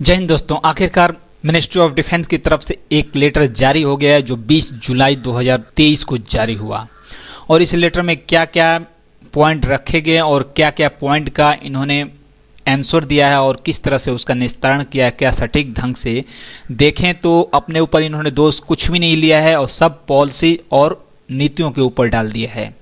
जय हिंद दोस्तों, आखिरकार मिनिस्ट्री ऑफ डिफेंस की तरफ से एक लेटर जारी हो गया है जो 20 जुलाई 2023 को जारी हुआ। और इस लेटर में क्या क्या पॉइंट रखे गए और क्या क्या पॉइंट का इन्होंने आंसर दिया है और किस तरह से उसका निस्तारण किया है, क्या सटीक ढंग से देखें तो अपने ऊपर इन्होंने दोष कुछ भी नहीं लिया है और सब पॉलिसी और नीतियों के ऊपर डाल दिया है।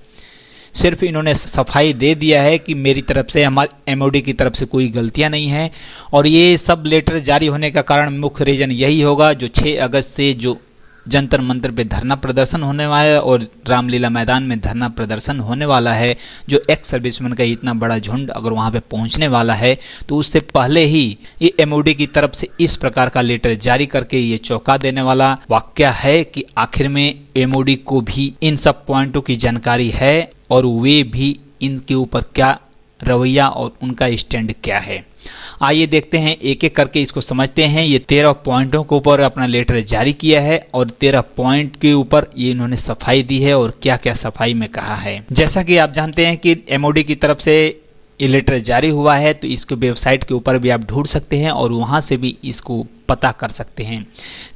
सिर्फ इन्होंने सफाई दे दिया है कि मेरी तरफ से, हमारे एमओडी की तरफ से कोई गलतियां नहीं है। और ये सब लेटर जारी होने का कारण मुख्य रीजन यही होगा जो 6 अगस्त से जो जंतर मंतर पे धरना प्रदर्शन होने वाला है और रामलीला मैदान में धरना प्रदर्शन होने वाला है, जो एक्स सर्विसमैन का इतना बड़ा झुंड अगर वहां पे पहुंचने वाला है तो उससे पहले ही ये एमओडी की तरफ से इस प्रकार का लेटर जारी करके ये चौंका देने वाला वाकया है कि आखिर में एमओडी को भी इन सब पॉइंटों की जानकारी है और वे भी इनके ऊपर क्या रवैया और उनका स्टैंड क्या है। आइए देखते हैं, एक एक करके इसको समझते हैं। ये 13 पॉइंटों के ऊपर अपना लेटर जारी किया है और 13 पॉइंट के ऊपर ये इन्होंने सफाई दी है और क्या क्या सफाई में कहा है। जैसा कि आप जानते हैं कि एमओडी की तरफ से ये लेटर जारी हुआ है तो इसके वेबसाइट के ऊपर भी आप ढूंढ सकते हैं और वहां से भी इसको पता कर सकते हैं।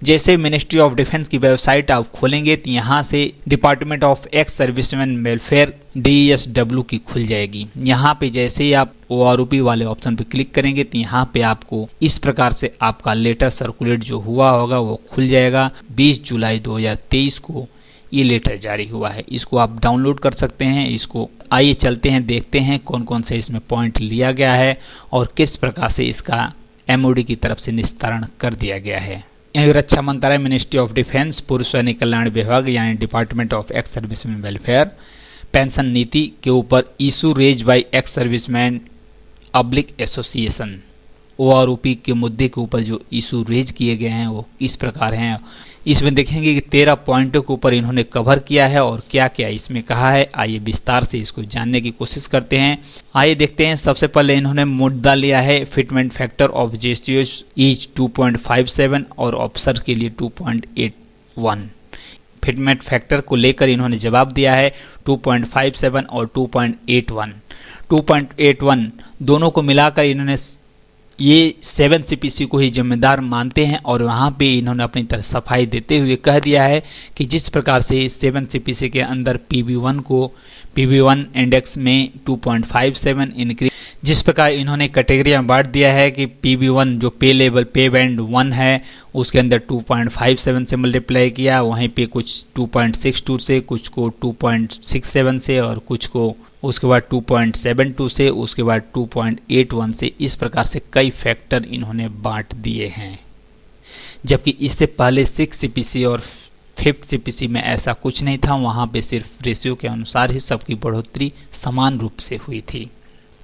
जैसे मिनिस्ट्री ऑफ डिफेंस की वेबसाइट आप खोलेंगे तो यहाँ से department of ex serviceman welfare DSW की खुल जाएगी। यहाँ पे जैसे ही आप OROP वाले ऑप्शन पे क्लिक करेंगे तो यहाँ पे आपको इस प्रकार से आपका लेटर सर्कुलेट जो हुआ होगा वो खुल जाएगा। 20 जुलाई 2023 को ये लेटर जारी हुआ है, इसको आप डाउनलोड कर सकते हैं। इसको आइए चलते हैं, देखते हैं कौन कौन से इसमें पॉइंट लिया गया है और किस प्रकार से इसका एमओडी की तरफ से निस्तारण कर दिया गया है। रक्षा मंत्रालय, मिनिस्ट्री ऑफ डिफेंस, पूर्व सैनिक कल्याण विभाग यानी department of ex serviceman welfare, pension नीति के ऊपर issue raise by ex serviceman public association, OROP के मुद्दे के ऊपर जो इशू रेज किए गए हैं वो इस प्रकार हैं। इसमें देखेंगे कि 13 पॉइंटों के ऊपर इन्होंने कवर किया है और क्या क्या इसमें कहा है। आइए विस्तार से इसको जानने की कोशिश करते हैं। आइए देखते हैं। सबसे पहले इन्होंने मुद्दा लिया है फिटमेंट फैक्टर ऑफ जेस्टियर्स इज 2.57 और ऑफिसर के लिए 2.81। फिटमेंट फैक्टर को लेकर इन्होंने जवाब दिया है 2.57 और 2.81। 2.81 दोनों को मिलाकर इन्होंने ये 7 CPC को ही जिम्मेदार मानते हैं और वहाँ पे इन्होंने अपनी तरफ सफाई देते हुए कह दिया है कि जिस प्रकार से 7 CPC के अंदर PB1 इंडेक्स में 2.57 इंक्रीज, जिस प्रकार इन्होंने कैटेगरी में बांट दिया है कि PB1 जो पे लेवल पे बैंड 1 है उसके अंदर 2.57 से मल्टीप्लाई किया, वहीं पे कुछ 2.62 से, कुछ को 2.67 से और कुछ को उसके बाद 2.72 से, उसके बाद 2.81 से। इस प्रकार से कई फैक्टर इन्होंने बांट दिए हैं, जबकि इससे पहले 6 CPC और 5th CPC में ऐसा कुछ नहीं था। वहां पे सिर्फ रेशियो के अनुसार ही सबकी बढ़ोतरी समान रूप से हुई थी।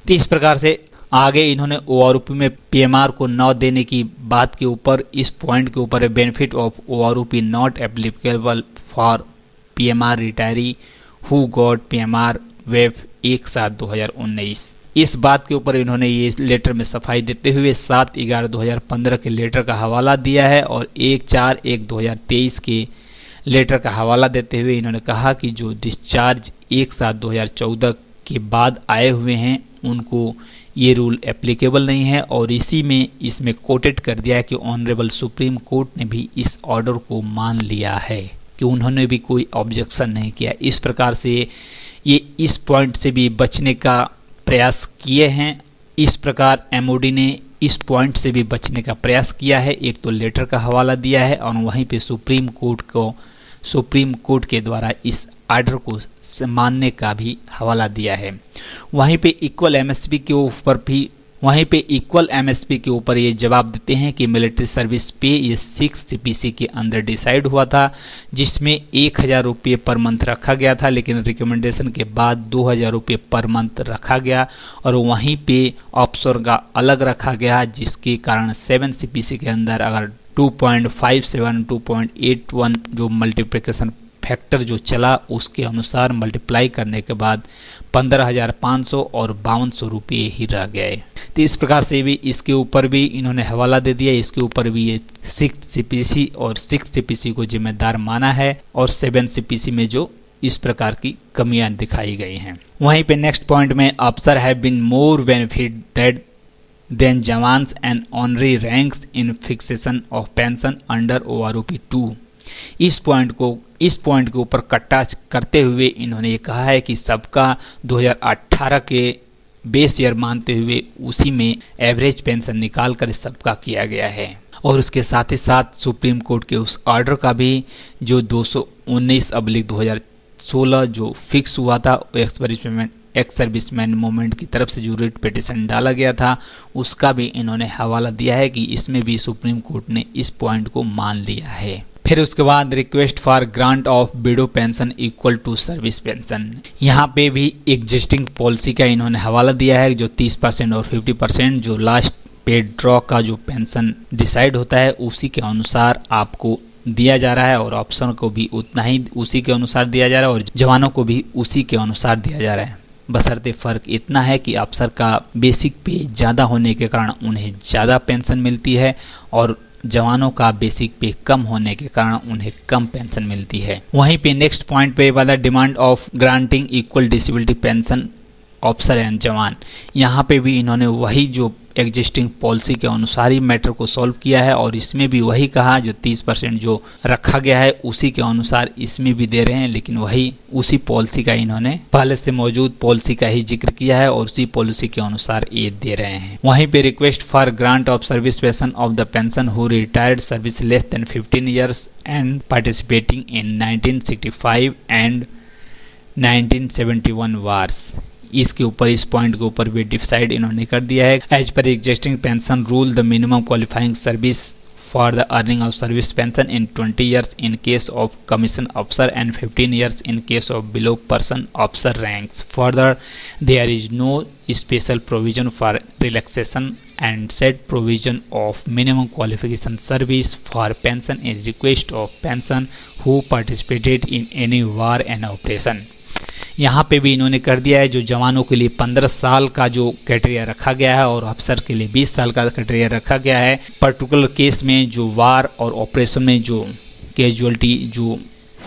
तो इस प्रकार से आगे इन्होंने OROP में PMR को 9 देने की बात के ऊपर, इस पॉइंट के ऊपर benefit of OROP not applicable for PMR retiree who got PMR web 1/7/2019। इस बात के ऊपर इन्होंने ये लेटर में सफाई देते हुए 7/11/2015 के लेटर का हवाला दिया है और 1/4/1/2023 के लेटर का हवाला देते हुए इन्होंने कहा कि जो डिस्चार्ज 1/7/2014 के बाद आए हुए हैं उनको ये रूल एप्लीकेबल नहीं है। और इसी में इसमें कोटेड कर दिया है कि ऑनरेबल सुप्रीम कोर्ट ने भी इस ऑर्डर को मान लिया है, कि उन्होंने भी कोई ऑब्जेक्शन नहीं किया। इस प्रकार से ये इस पॉइंट से भी बचने का प्रयास किए हैं। इस प्रकार एमओडी ने इस पॉइंट से भी बचने का प्रयास किया है। एक तो लेटर का हवाला दिया है और वहीं पे सुप्रीम कोर्ट के द्वारा इस ऑर्डर को मानने का भी हवाला दिया है। वहीं पे इक्वल एमएसपी के ऊपर ये जवाब देते हैं कि मिलिट्री सर्विस पे ये 6 CPC के अंदर डिसाइड हुआ था, जिसमें 1000 रुपये पर मंथ रखा गया था, लेकिन रिकमेंडेशन के बाद 2000 रुपये पर मंथ रखा गया और वहीं पे ऑफिसर का अलग रखा गया, जिसके कारण 7 CPC के अंदर अगर 2.57 2.81 जो मल्टीप्लिकेशन फैक्टर जो चला उसके अनुसार मल्टीप्लाई करने के बाद 15,500 और 5200 रुपये ही रह गए। तो इस प्रकार से भी इसके ऊपर भी इन्होंने हवाला दे दिया। इसके ऊपर भी ये 6 CPC और 6 CPC को जिम्मेदार माना है और 7 CPC में जो इस प्रकार की कमियां दिखाई गई हैं। वहीं पे नेक्स्ट पॉइंट में अफसर have been more benefit that then jawans and honorary ranks in fixation of pension under OROP 2। इस पॉइंट के ऊपर कट्टा करते हुए इन्होंने ये कहा है कि सबका 2018 के बेस ईयर मानते हुए उसी में एवरेज पेंशन निकाल कर सबका किया गया है। और उसके साथ ही साथ सुप्रीम कोर्ट के उस ऑर्डर का भी जो 219/2016 जो फिक्स हुआ था, एक्स सर्विसमैन मूवमेंट की तरफ से जो रिट पिटिशन डाला गया था, उसका भी इन्होंने हवाला दिया है कि इसमें भी सुप्रीम कोर्ट ने इस पॉइंट को मान लिया है। फिर उसके बाद request for grant of widow pension equal to service pension, यहाँ पे भी एग्जिस्टिंग पॉलिसी का इन्होंने हवाला दिया है जो 30% और 50% जो लास्ट पेड ड्रॉ का जो पेंशन डिसाइड होता है उसी के अनुसार आपको दिया जा रहा है, और ऑप्शन को भी उतना ही उसी के अनुसार दिया जा रहा है, और जवानों को भी उसी के अनुसार दिया जा रहा है। बशर्ते फर्क इतना है कि अफसर का बेसिक पे ज़्यादा होने के कारण उन्हें ज़्यादा पेंशन मिलती है, और जवानों का बेसिक पे कम होने के कारण उन्हें कम पेंशन मिलती है। वहीं पे नेक्स्ट पॉइंट पे वाला demand of granting equal disability pension officer and जवान, यहाँ पे भी इन्होंने वही जो एग्जिस्टिंग पॉलिसी के अनुसार ही मैटर को सॉल्व किया है, और इसमें भी वही कहा जो 30% जो रखा गया है उसी के अनुसार इसमें भी दे रहे हैं, लेकिन वही उसी पॉलिसी का इन्होंने पहले से मौजूद पॉलिसी का ही जिक्र किया है और उसी पॉलिसी के अनुसार ये दे रहे हैं। वहीं पे request for grant of service pension of the pension who retired service less than 15 years and participating in 1965 and 1971 wars, इसके ऊपर इस पॉइंट के ऊपर भी डिसाइड इन्होंने कर दिया है। As per existing pension rule the minimum qualifying service for the earning of service pension in 20 years in case of commission officer and 15 years in case of below person officer ranks. Further, there is no special provision for relaxation and set provision of minimum qualification service for pension in request of pension who participated in any war and operation. यहाँ पे भी इन्होंने कर दिया है जो जवानों के लिए 15 साल का जो क्राइटेरिया रखा गया है और अफसर के लिए 20 साल का क्राइटेरिया रखा गया है। पर्टिकुलर केस में जो वार और ऑपरेशन में जो कैजुअलिटी जो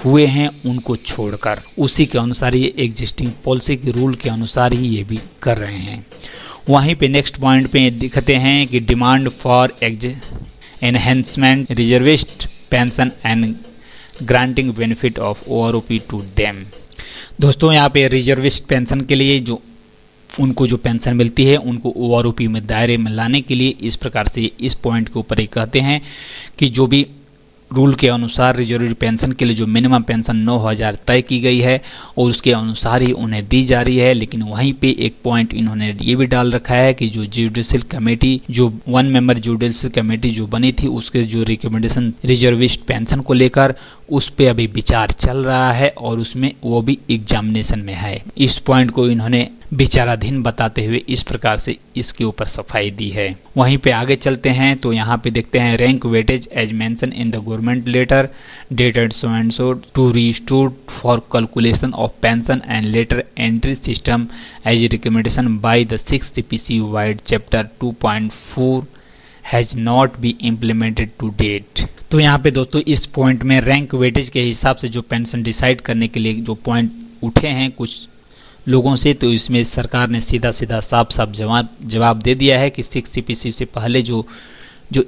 हुए हैं उनको छोड़कर उसी के अनुसार ये एग्जिस्टिंग पॉलिसी के रूल के अनुसार ही ये भी कर रहे हैं। वहीं पे नेक्स्ट पॉइंट पे दिखते हैं कि demand for enhancement reservist pension and granting benefit of OROP to them. दोस्तों यहाँ पे रिजर्विस्ट पेंशन के लिए जो उनको जो पेंशन मिलती है उनको OROP में दायरे में लाने के लिए इस प्रकार से इस पॉइंट के ऊपर ही कहते हैं कि जो भी रूल के अनुसार रिजर्व पेंशन के लिए जो मिनिमम पेंशन 9,000 तय की गई है और उसके अनुसार ही उन्हें दी जा रही है। लेकिन वहीं पे एक पॉइंट इन्होंने ये भी डाल रखा है कि जो जुडिशियल कमेटी जो 1 मेंबर जुडिशियल कमेटी जो बनी थी उसके जो रिकमेंडेशन रिजर्विस्ट पेंशन को लेकर उस पे अभी विचार चल रहा है और उसमें वो भी एग्जामिनेशन में है। इस पॉइंट को इन्होंने विचाराधीन बताते हुए इस प्रकार से इसके ऊपर सफाई दी है। वहीं पे आगे चलते हैं तो यहाँ पे देखते हैं rank weightage as mention in the government letter dated so and so to restore for calculation of pension and letter entry system as recommendation by the 6th CPC vide chapter 2.4 has not be implemented to date. तो यहाँ पे दोस्तों इस point में rank weightage के हिसाब से जो पेंशन डिसाइड करने के लिए जो पॉइंट उठे हैं कुछ लोगों से, तो इसमें सरकार ने सीधा सीधा साफ साफ जवाब दे दिया है कि 6th CPC से पहले जो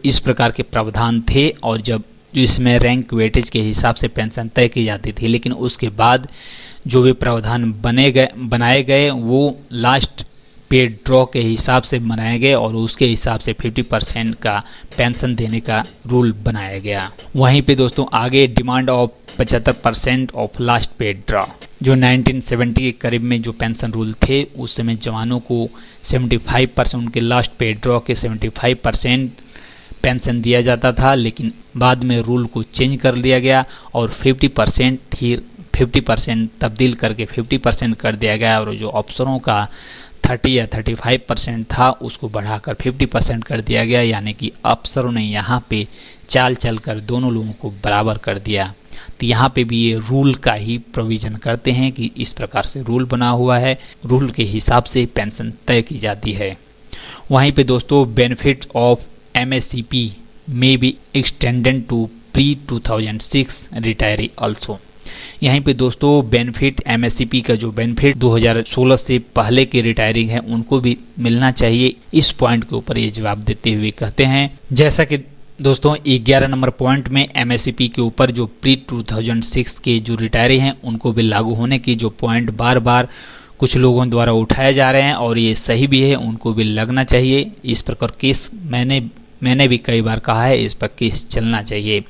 इस प्रकार के प्रावधान थे और जब इसमें रैंक वेटेज के हिसाब से पेंशन तय की जाती थी, लेकिन उसके बाद जो भी प्रावधान बनाए गए वो लास्ट पेड ड्रॉ के हिसाब से बनाए गए और उसके हिसाब से 50% का पेंशन देने का रूल बनाया गया। वहीं पे दोस्तों आगे demand of 75% of last paid draw जो 1970 के करीब में जो पेंशन रूल थे उस समय जवानों को 75% उनके लास्ट पेड ड्रॉ के 75% पेंशन दिया जाता था, लेकिन बाद में रूल को चेंज कर दिया गया और 50% तब्दील करके 50% कर दिया गया और जो अफसरों का 30 या 35% था उसको बढ़ाकर 50% कर दिया गया। यानी कि अफसरों ने यहाँ पे चाल चल कर दोनों लोगों को बराबर कर दिया। तो यहाँ पे भी ये रूल का ही प्रोविजन करते हैं कि इस प्रकार से रूल बना हुआ है, रूल के हिसाब से पेंशन तय की जाती है। वहीं पे दोस्तों बेनिफिट ऑफ MSCP में be extended to pre-2006 retiree also. यहीं पे दोस्तों बेनिफिट एमएससीपी का जो बेनिफिट 2016 से पहले के रिटायरिंग है उनको भी मिलना चाहिए, इस पॉइंट के ऊपर ये जवाब देते हुए कहते हैं। जैसा कि दोस्तों 11 नंबर पॉइंट में एमएससीपी के ऊपर जो प्री 2006 के जो रिटायरी हैं उनको भी लागू होने की जो पॉइंट बार बार कुछ लोगों द्वारा उठाए जा रहे हैं और ये सही भी है, उनको भी लगना चाहिए। इस प्रकार केस मैंने भी कई बार कहा है, इस पर केस चलना चाहिए।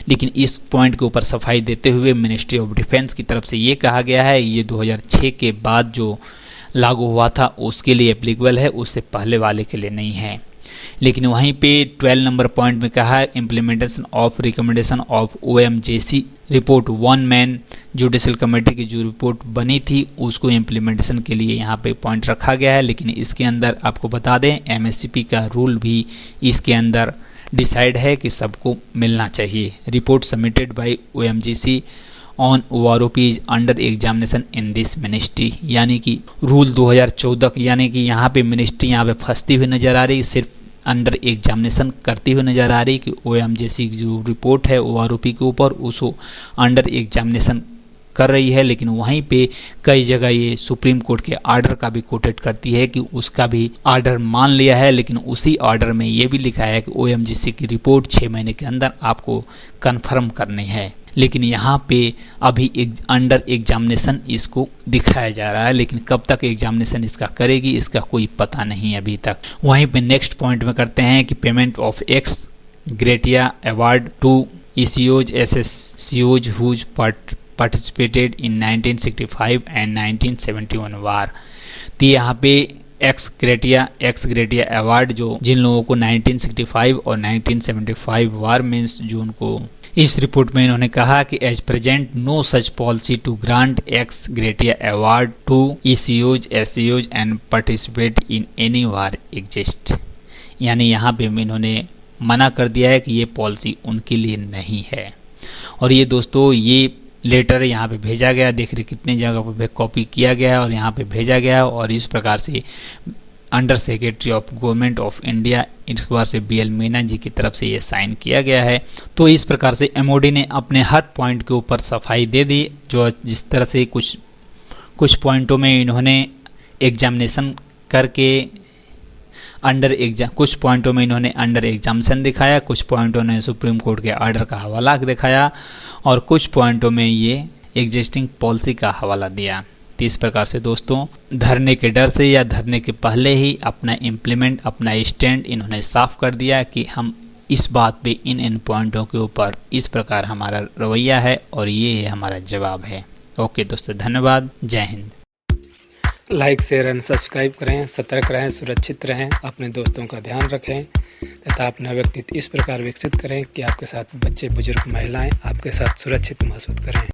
लेकिन इस पॉइंट के ऊपर सफाई देते हुए मिनिस्ट्री ऑफ डिफेंस की तरफ से ये कहा गया है ये 2006 के बाद जो लागू हुआ था उसके लिए एप्लीकेबल है, उससे पहले वाले के लिए नहीं है। लेकिन वहीं पे 12 नंबर पॉइंट में कहा है implementation of recommendation of OMJC report 1 man judicial committee की जो रिपोर्ट बनी थी उसको इम्प्लीमेंटेशन के लिए यहाँ पे पॉइंट रखा गया है। लेकिन इसके अंदर आपको बता दें एमएससीपी का रूल भी इसके अंदर डिसाइड है कि सबको मिलना चाहिए। Report submitted by OMGC on OROP is under examination in this ministry, यानी कि रूल 2014, यानी कि यहाँ पे मिनिस्ट्री यहाँ पे फंसती हुई नजर आ रही, सिर्फ अंडर एग्जामिनेशन करती हुई नजर आ रही कि ओएमजेसी की जो रिपोर्ट है ओआरओपी के ऊपर उसको अंडर एग्जामिनेशन कर रही है। लेकिन वहीं पे कई जगह ये सुप्रीम कोर्ट के ऑर्डर का भी कोटेट करती है कि उसका भी ऑर्डर मान लिया है, लेकिन उसी ऑर्डर में ये भी लिखा है कि ओएमजीसी की रिपोर्ट 6 महीने के अंदर आपको कंफर्म करनी है। लेकिन यहाँ पे अभी अंडर एग्जामिनेशन इसको दिखाया जा रहा है, लेकिन कब तक एग्जामिनेशन इसका करेगी इसका कोई पता नहीं अभी तक। वहीं पे नेक्स्ट पॉइंट में करते हैं कि payment of ex gratia award to ECOs एसएससीओज who participated in 1965 and 1971 war. तो यहाँ पे एक्स ग्रेटिया अवार्ड जो जिन लोगों को 1965 और 1975 वार मीन्स जो उनको इस रिपोर्ट में इन्होंने कहा कि as present no such policy to grant ex gratia award to ECOs एससीओज and participate in any war exist, यानी यहाँ पे इन्होंने मना कर दिया है कि ये पॉलिसी उनके लिए नहीं है। और ये दोस्तों ये लेटर यहाँ पे भेजा गया, देख रहे कितने जगह पे कॉपी किया गया है और यहाँ पे भेजा गया और इस प्रकार से under secretary of government of India इस बार से बीएल मीना जी की तरफ से ये साइन किया गया है। तो इस प्रकार से एमओडी ने अपने हर पॉइंट के ऊपर सफाई दे दी। जो जिस तरह से कुछ पॉइंटों में इन्होंने एग्जामिनेशन करके कुछ पॉइंटों में इन्होंने अंडर एग्जामिनेशन दिखाया, कुछ पॉइंटों ने सुप्रीम कोर्ट के ऑर्डर का हवाला दिखाया और कुछ पॉइंटों में ये एग्जिस्टिंग पॉलिसी का हवाला दिया। तो इस प्रकार से दोस्तों धरने के डर से या धरने के पहले ही अपना स्टैंड इन्होंने साफ कर दिया कि हम इस बात पे इन पॉइंटों के ऊपर इस प्रकार हमारा रवैया है और ये हमारा जवाब है। ओके दोस्तों, धन्यवाद, जय Hind. Like share and subscribe करें, सतर्क रहें, सुरक्षित रहें, अपने दोस्तों का ध्यान रखें तथा अपना व्यक्तित्व इस प्रकार विकसित करें कि आपके साथ बच्चे, बुजुर्ग, महिलाएं आपके साथ सुरक्षित महसूस करें।